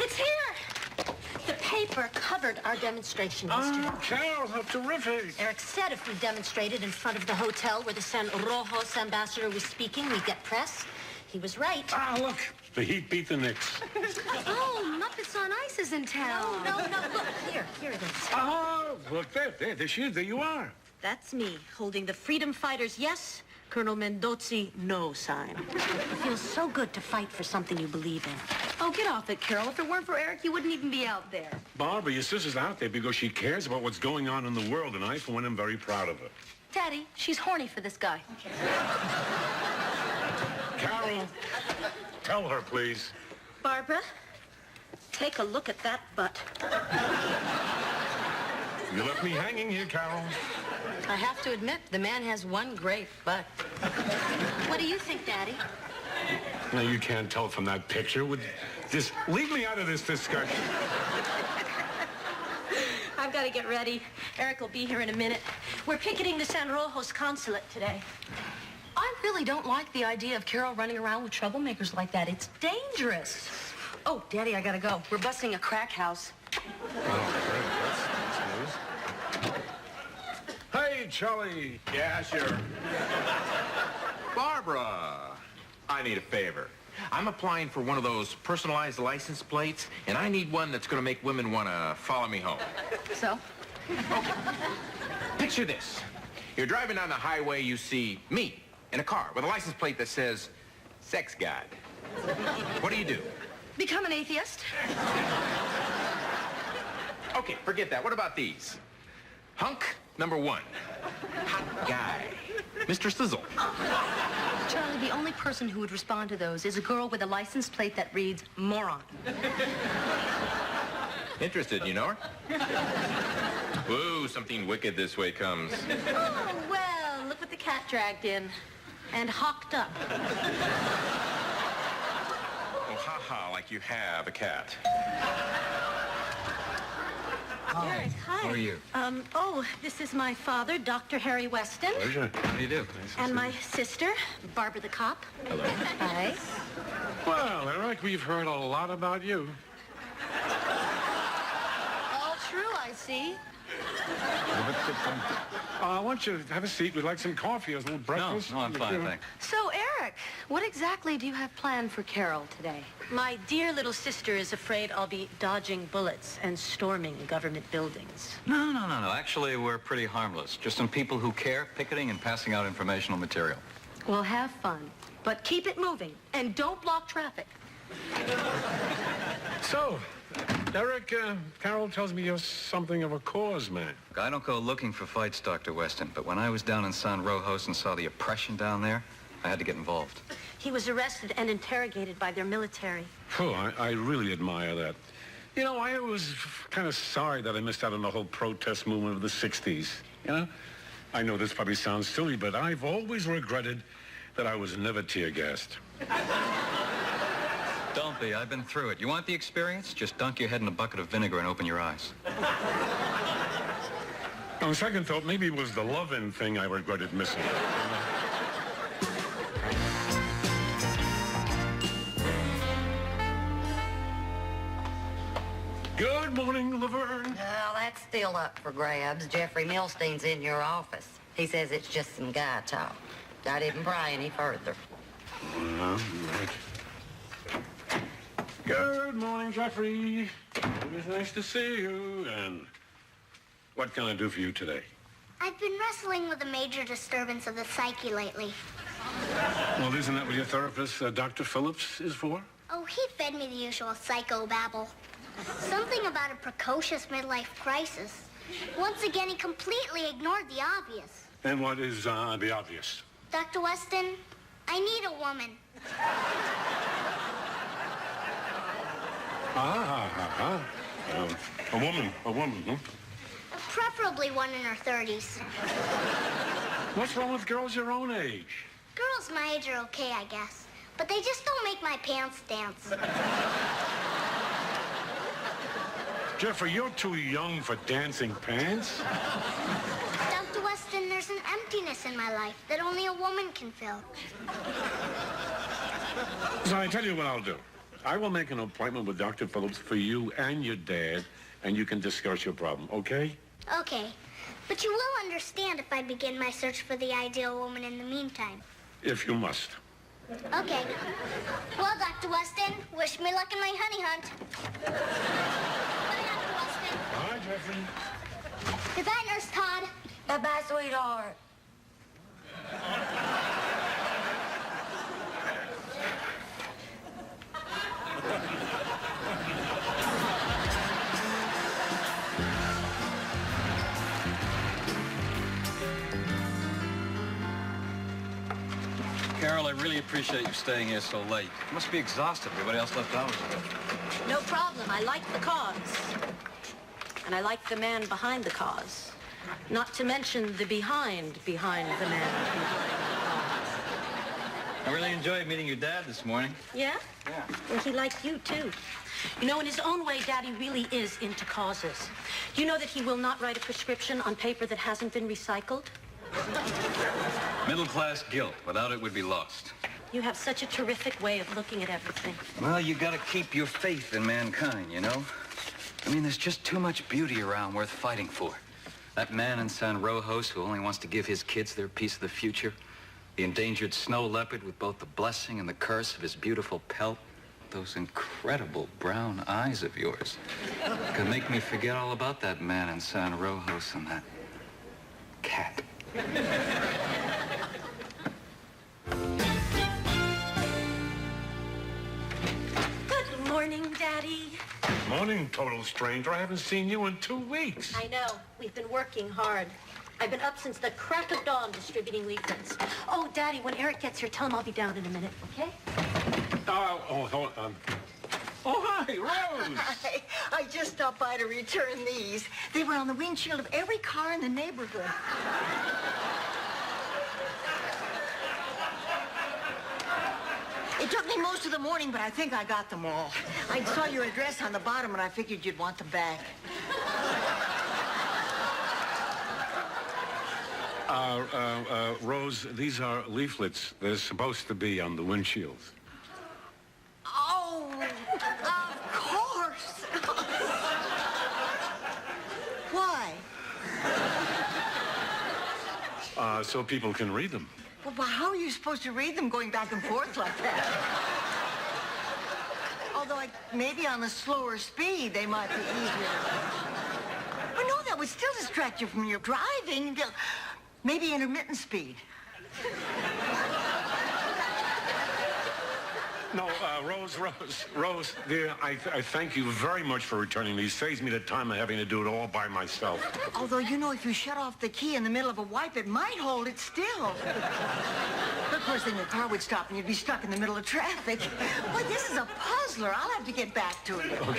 It's here! The paper covered our demonstration yesterday. Oh, Carol, how terrific. Eric said if we demonstrated in front of the hotel where the San Rojos ambassador was speaking, we'd get press. He was right. Ah, look, the Heat beat the Knicks. Oh, Muppets on Ice is in town. No, look, here it is. Oh, look, there she is, there you are. That's me, holding the Freedom Fighters' yes, Colonel Mendozzi no sign. It feels so good to fight for something you believe in. Oh, get off it, Carol. If it weren't for Eric, you wouldn't even be out there. Barbara, your sister's out there because she cares about what's going on in the world, and I, for one, am very proud of her. Daddy, she's horny for this guy. Carol, tell her, please. Barbara, take a look at that butt. You left me hanging here, Carol. I have to admit, the man has one great butt. What do you think, Daddy? No, you can't tell from that picture. Leave me out of this discussion. I've got to get ready. Eric will be here in a minute. We're picketing the San Rojos consulate today. I really don't like the idea of Carol running around with troublemakers like that. It's dangerous. Oh, Daddy, I gotta go. We're busting a crack house. Hey, Charlie. Yeah, sure. Barbara, I need a favor. I'm applying for one of those personalized license plates, and I need one that's going to make women want to follow me home. So? Okay. Picture this. You're driving down the highway, you see me in a car with a license plate that says, Sex God. What do? Become an atheist. Okay, forget that. What about these? Hunk number 1. Hot guy. Mr. Sizzle. Charlie, the only person who would respond to those is a girl with a license plate that reads moron. Interested, you know her? Whoa, something wicked this way comes. Oh, well, look what the cat dragged in. And hocked up. Oh, ha-ha, like you have a cat. Eric, hi. How are you? This is my father, Dr. Harry Weston. Pleasure. How do you do? And my sister, Barbara the cop. Hello. Hi. Well, Eric, we've heard a lot about you. All true, I see. Why don't you have a seat? We'd like some coffee or a little breakfast. No, I'm fine, thanks. So, Eric, what exactly do you have planned for Carol today? My dear little sister is afraid I'll be dodging bullets and storming government buildings. No. Actually, we're pretty harmless. Just some people who care, picketing and passing out informational material. Well, have fun. But keep it moving. And don't block traffic. So, Eric, Carol tells me you're something of a cause man. Look, I don't go looking for fights, Dr. Weston, but when I was down in San Rojos and saw the oppression down there, I had to get involved. He was arrested and interrogated by their military. Oh, I really admire that. You know, I was kind of sorry that I missed out on the whole protest movement of the 60s. You know? I know this probably sounds silly, but I've always regretted that I was never tear-gassed. Don't be. I've been through it. You want the experience? Just dunk your head in a bucket of vinegar and open your eyes. On second thought, maybe it was the love-in thing I regretted missing. Good morning, Laverne. Well, that's still up for grabs. Jeffrey Milstein's in your office. He says it's just some guy talk. I didn't pry any further. Right. Good morning, Jeffrey. It's nice to see you. And what can I do for you today? I've been wrestling with a major disturbance of the psyche lately. Well, isn't that what your therapist, Dr. Phillips, is for? Oh, he fed me the usual psychobabble. Something about a precocious midlife crisis. Once again, he completely ignored the obvious. And what is the obvious? Dr. Weston, I need a woman. A woman, huh? Preferably one in her 30s. What's wrong with girls your own age? Girls my age are okay, I guess. But they just don't make my pants dance. Jeffrey, you're too young for dancing pants. Dr. Weston, there's an emptiness in my life that only a woman can fill. So I tell you what I'll do. I will make an appointment with Dr. Phillips for you and your dad, and you can discuss your problem, okay? Okay. But you will understand if I begin my search for the ideal woman in the meantime. If you must. Okay. Well, Dr. Weston, wish me luck in my honey hunt. Bye, Dr. Weston. Bye, Jeffrey. Goodbye, Nurse Todd. Bye-bye, sweetheart. Carol, I really appreciate you staying here so late. You must be exhausted. Everybody else left hours ago. No problem. I like the cause. And I like the man behind the cause. Not to mention the behind the man behind the cause. I really enjoyed meeting your dad this morning. Yeah? Yeah. Well, he liked you, too. You know, in his own way, Daddy really is into causes. Do you know that he will not write a prescription on paper that hasn't been recycled? Middle-class guilt. Without it, would be lost. You have such a terrific way of looking at everything. Well, you gotta keep your faith in mankind, you know? I mean, there's just too much beauty around worth fighting for. That man in San Rojos who only wants to give his kids their piece of the future. The endangered snow leopard with both the blessing and the curse of his beautiful pelt. Those incredible brown eyes of yours. Could make me forget all about that man in San Rojos and that cat. Good morning, Daddy. Morning, total stranger. I haven't seen you in 2 weeks. I know. We've been working hard. I've been up since the crack of dawn distributing leaflets. Oh, Daddy, when Eric gets here, tell him I'll be down in a minute, okay? Oh, hi, Rose. I just stopped by to return these. They were on the windshield of every car in the neighborhood. It took me most of the morning, but I think I got them all. I saw your address on the bottom, and I figured you'd want them back. Rose, these are leaflets. They're supposed to be on the windshields. Oh, of course. Why? So people can read them. Well, how are you supposed to read them going back and forth like that? Although maybe on a slower speed, they might be easier. Well, no, that would still distract you from your driving. Maybe intermittent speed. No, Rose, dear, I thank you very much for returning these. Saves me the time of having to do it all by myself. Although, you know, if you shut off the key in the middle of a wipe, it might hold it still. Of course, then your car would stop and you'd be stuck in the middle of traffic. Boy, this is a puzzler. I'll have to get back to it. Okay. Oh,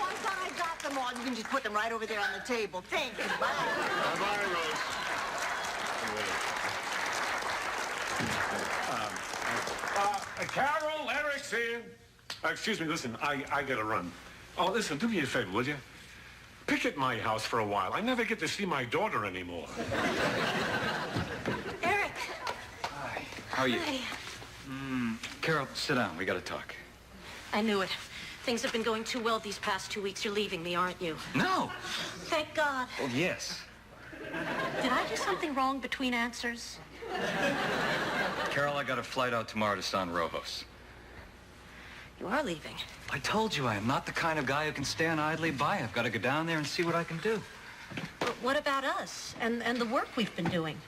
I thought I got them all. You can just put them right over there on the table. Thank you. Bye. Bye-bye, Rose. Carol, Eric's here. Excuse me, listen, I gotta run. Oh, listen, do me a favor, will you? Picket my house for a while. I never get to see my daughter anymore. Eric. Hi. How are you? Hi. Carol, sit down. We gotta talk. I knew it. Things have been going too well these past 2 weeks. You're leaving me, aren't you? No. Thank God. Oh, yes. Did I do something wrong between answers? Carol, I got a flight out tomorrow to San Rojos. You are leaving. I told you I am not the kind of guy who can stand idly by. I've got to go down there and see what I can do. But what about us and the work we've been doing?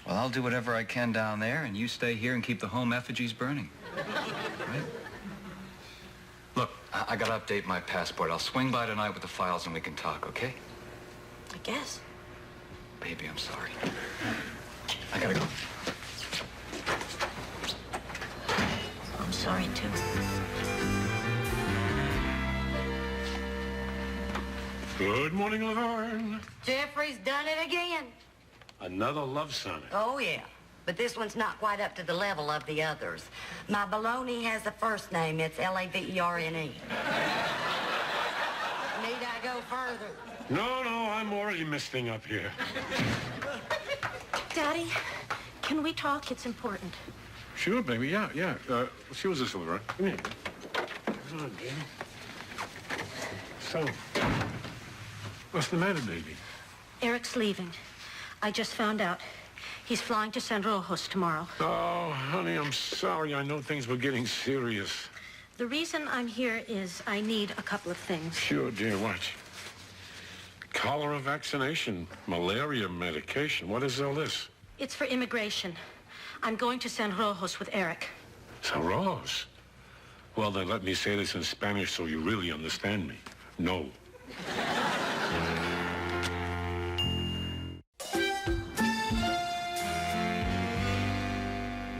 Well, I'll do whatever I can down there, and you stay here and keep the home effigies burning. Right? Look, I got to update my passport. I'll swing by tonight with the files and we can talk, okay? I guess. Baby, I'm sorry. I gotta go. I'm sorry, too. Good morning, Laverne. Jeffrey's done it again. Another love sonnet. Oh, yeah. But this one's not quite up to the level of the others. My baloney has a first name. It's Laverne. Need I go further? No, I'm already misting up here. Daddy, can we talk? It's important. Sure, baby. Yeah. She was this over. Come here. Come on, baby. So, what's the matter, baby? Eric's leaving. I just found out. He's flying to San Rojos tomorrow. Oh, honey, I'm sorry. I know things were getting serious. The reason I'm here is I need a couple of things. Sure, dear. Watch. Cholera vaccination, malaria medication. What is all this? It's for immigration. I'm going to San Rojos with Eric. San Rojos? Well, then let me say this in Spanish so you really understand me. No.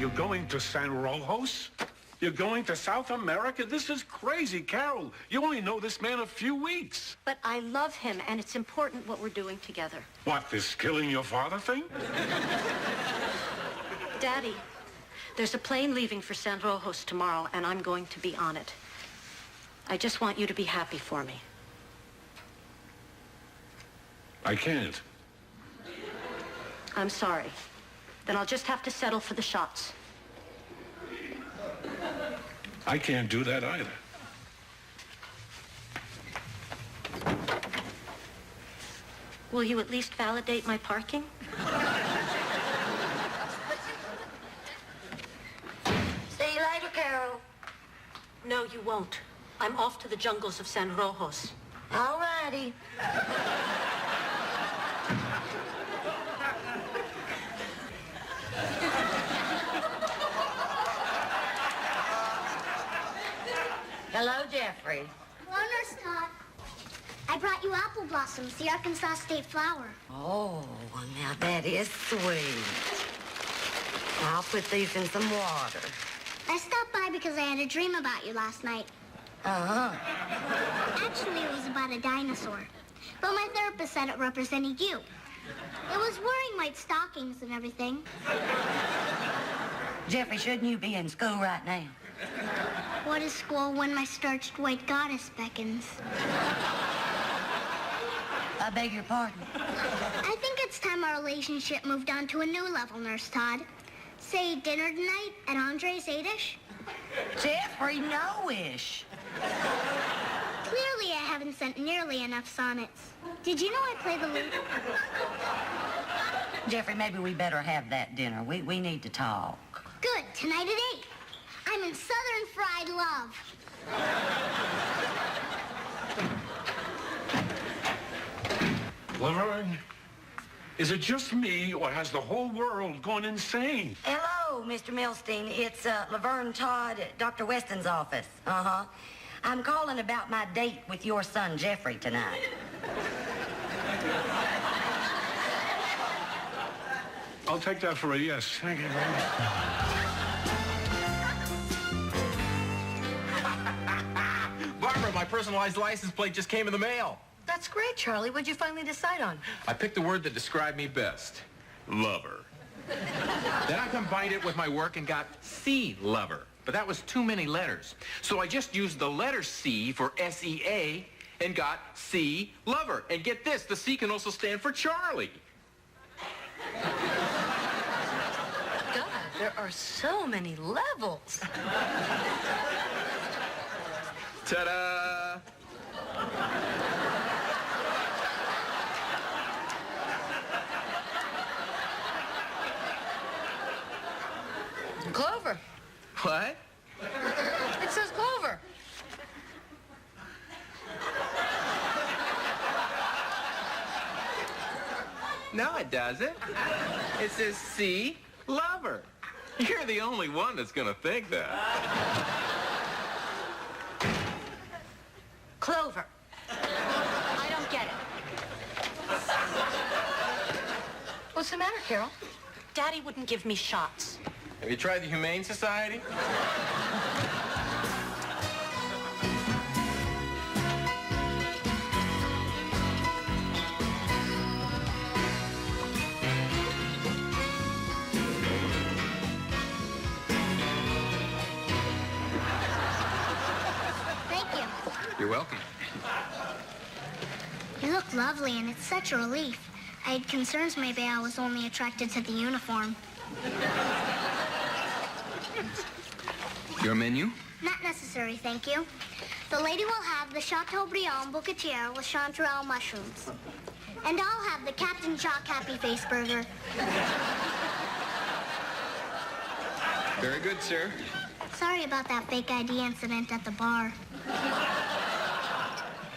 You're going to San Rojos? You're going to South America? This is crazy, Carol. You only know this man a few weeks. But I love him, and it's important what we're doing together. What, this killing your father thing? Daddy, there's a plane leaving for San Rojos tomorrow, and I'm going to be on it. I just want you to be happy for me. I can't. I'm sorry. Then I'll just have to settle for the shots. I can't do that either. Will you at least validate my parking? See you later, Carol. No, you won't. I'm off to the jungles of San Rojos. All righty. Hello, Jeffrey. Hello, Nurse Todd. I brought you apple blossoms, the Arkansas State flower. Oh, well, now that is sweet. I'll put these in some water. I stopped by because I had a dream about you last night. Uh-huh. Actually, it was about a dinosaur. But my therapist said it represented you. It was wearing white stockings and everything. Jeffrey, shouldn't you be in school right now? What is school when my starched white goddess beckons? I beg your pardon. I think it's time our relationship moved on to a new level, Nurse Todd. Say dinner tonight at Andre's 8-ish? Jeffrey, no-ish. Clearly, I haven't sent nearly enough sonnets. Did you know I play the lute? Jeffrey, maybe we better have that dinner. We need to talk. Good. Tonight at 8. I'm in Southern Fried Love. Laverne, is it just me, or has the whole world gone insane? Hello, Mr. Milstein. It's Laverne Todd at Dr. Weston's office. Uh-huh. I'm calling about my date with your son, Jeffrey, tonight. I'll take that for a yes. Thank you very much. Barbara, my personalized license plate just came in the mail. That's great, Charlie. What'd you finally decide on? I picked the word that described me best. Lover. Then I combined it with my work and got C, lover. But that was too many letters. So I just used the letter C for S-E-A and got C, lover. And get this, the C can also stand for Charlie. God, there are so many levels. Ta-da! Clover. What? It says Clover. No, it doesn't. It says C, lover. You're the only one that's gonna think that. Clover. I don't get it. What's the matter, Carol? Daddy wouldn't give me shots. Have you tried the Humane Society? Thank you. You're welcome. You look lovely, and it's such a relief. I had concerns maybe I was only attracted to the uniform. Your menu? Not necessary, thank you. The lady will have the Chateaubriand Bouquetiere with chanterelle mushrooms. And I'll have the Captain Shock Happy Face Burger. Very good, sir. Sorry about that fake ID incident at the bar.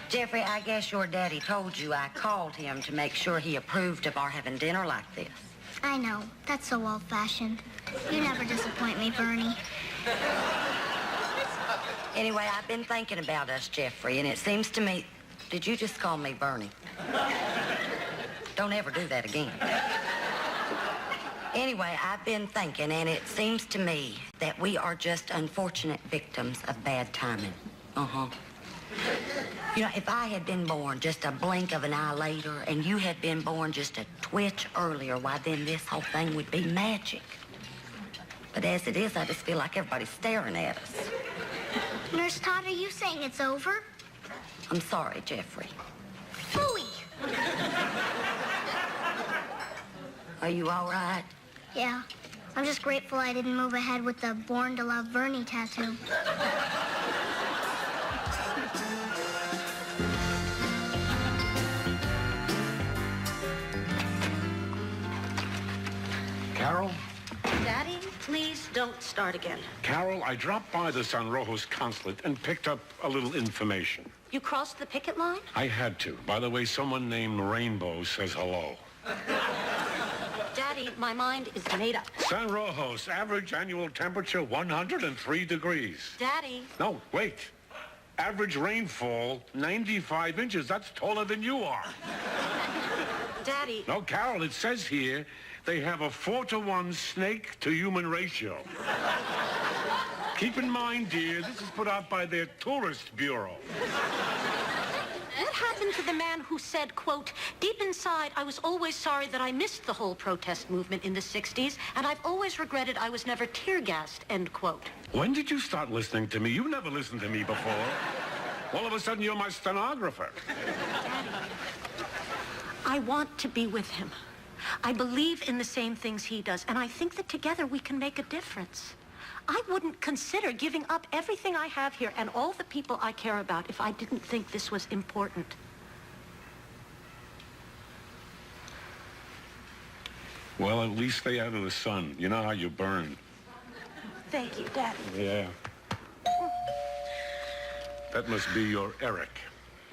Jeffrey, I guess your daddy told you I called him to make sure he approved of our having dinner like this. I know. That's so old-fashioned. You never disappoint me, Bernie. Anyway, I've been thinking about us, Jeffrey, and it seems to me... Did you just call me Bernie? Don't ever do that again. Anyway, I've been thinking, and it seems to me that we are just unfortunate victims of bad timing. Uh-huh. You know, if I had been born just a blink of an eye later, and you had been born just a twitch earlier, why, then this whole thing would be magic. But as it is, I just feel like everybody's staring at us. Nurse Todd, are you saying it's over? I'm sorry, Jeffrey. Phooey! Are you all right? Yeah. I'm just grateful I didn't move ahead with the Born to Love Bernie tattoo. Carol? Daddy, please don't start again. Carol, I dropped by the San Rojos consulate and picked up a little information. You crossed the picket line? I had to. By the way, someone named Rainbow says hello. Daddy, my mind is made up. San Rojos, average annual temperature 103 degrees. Daddy. No, wait. Average rainfall 95 inches. That's taller than you are. Daddy. No, Carol, it says here they have a 4-to-1 snake to human ratio. Keep in mind, dear, this is put out by their tourist bureau. What happened to the man who said, quote, deep inside, I was always sorry that I missed the whole protest movement in the 60s, and I've always regretted I was never tear-gassed, end quote. When did you start listening to me? You never listened to me before. All of a sudden, you're my stenographer. Daddy, I want to be with him. I believe in the same things he does, and I think that together we can make a difference. I wouldn't consider giving up everything I have here and all the people I care about if I didn't think this was important. Well, at least stay out of the sun. You know how you burn. Thank you, Daddy. Yeah. That must be your Eric.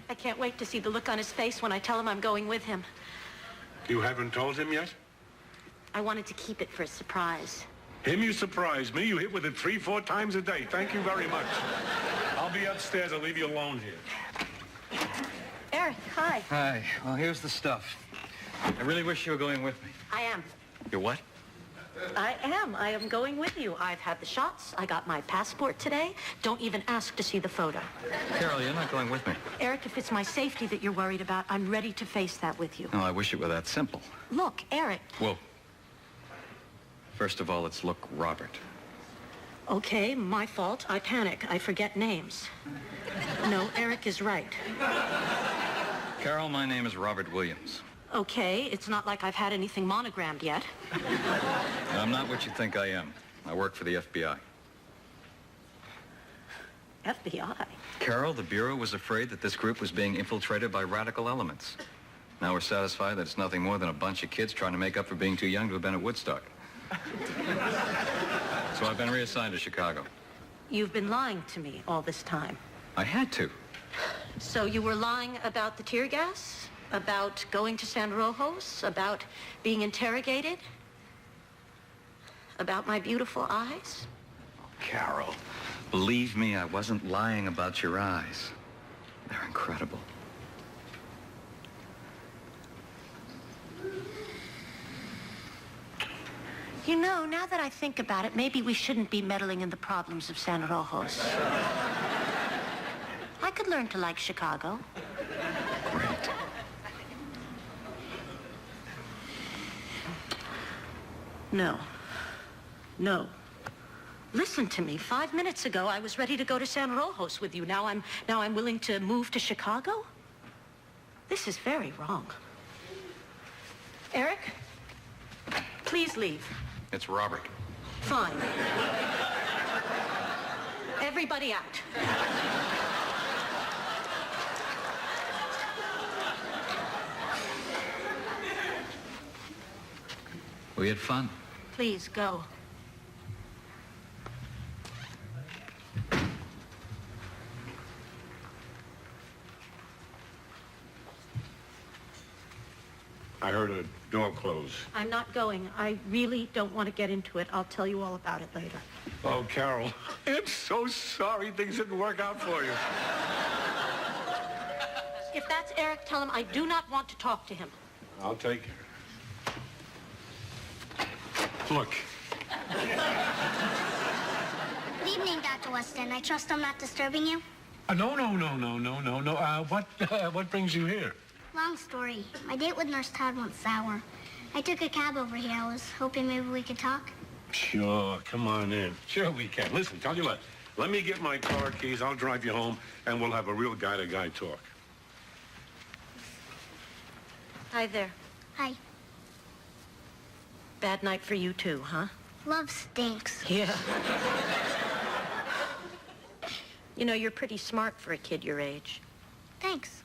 I can't wait to see the look on his face when I tell him I'm going with him. You haven't told him yet? I wanted to keep it for a surprise. Him, you surprised me. You hit with it 3-4 times a day. Thank you very much. I'll be upstairs. I'll leave you alone here. Eric, hi. Hi. Well, here's the stuff. I really wish you were going with me. I am. You're what? I am. I am going with you. I've had the shots. I got my passport today. Don't even ask to see the photo. Carol, you're not going with me. Eric, if it's my safety that you're worried about, I'm ready to face that with you. No, I wish it were that simple. Look, Eric. Whoa. First of all, let's look Robert. Okay, my fault. I panic. I forget names. No, Eric is right. Carol, my name is Robert Williams. Okay, it's not like I've had anything monogrammed yet. And I'm not what you think I am. I work for the FBI. FBI? Carol, the Bureau was afraid that this group was being infiltrated by radical elements. Now we're satisfied that it's nothing more than a bunch of kids trying to make up for being too young to have been at Woodstock. So I've been reassigned to Chicago. You've been lying to me all this time. I had to. So you were lying about the tear gas? About going to San Rojos? About being interrogated? About my beautiful eyes? Carol, believe me, I wasn't lying about your eyes. They're incredible. You know, now that I think about it, maybe we shouldn't be meddling in the problems of San Rojos. I could learn to like Chicago. Great. No. No. Listen to me. 5 minutes ago, I was ready to go to San Rojos with you. Now I'm willing to move to Chicago? This is very wrong. Eric, please leave. It's Robert. Fine. Everybody out. We had fun. Please, go. I heard a door close. I'm not going. I really don't want to get into it. I'll tell you all about it later. Oh, Carol, I'm so sorry things didn't work out for you. If that's Eric, tell him I do not want to talk to him. I'll take care. Look. Good evening, Dr. Weston. I trust I'm not disturbing you? No. What brings you here? Long story. My date with Nurse Todd went sour. I took a cab over here. I was hoping maybe we could talk. Sure, come on in. Sure we can. Listen, tell you what. Let me get my car keys. I'll drive you home, and we'll have a real guy-to-guy talk. Hi there. Hi. Bad night for you too, huh? Love stinks. Yeah. You know, you're pretty smart for a kid your age. Thanks.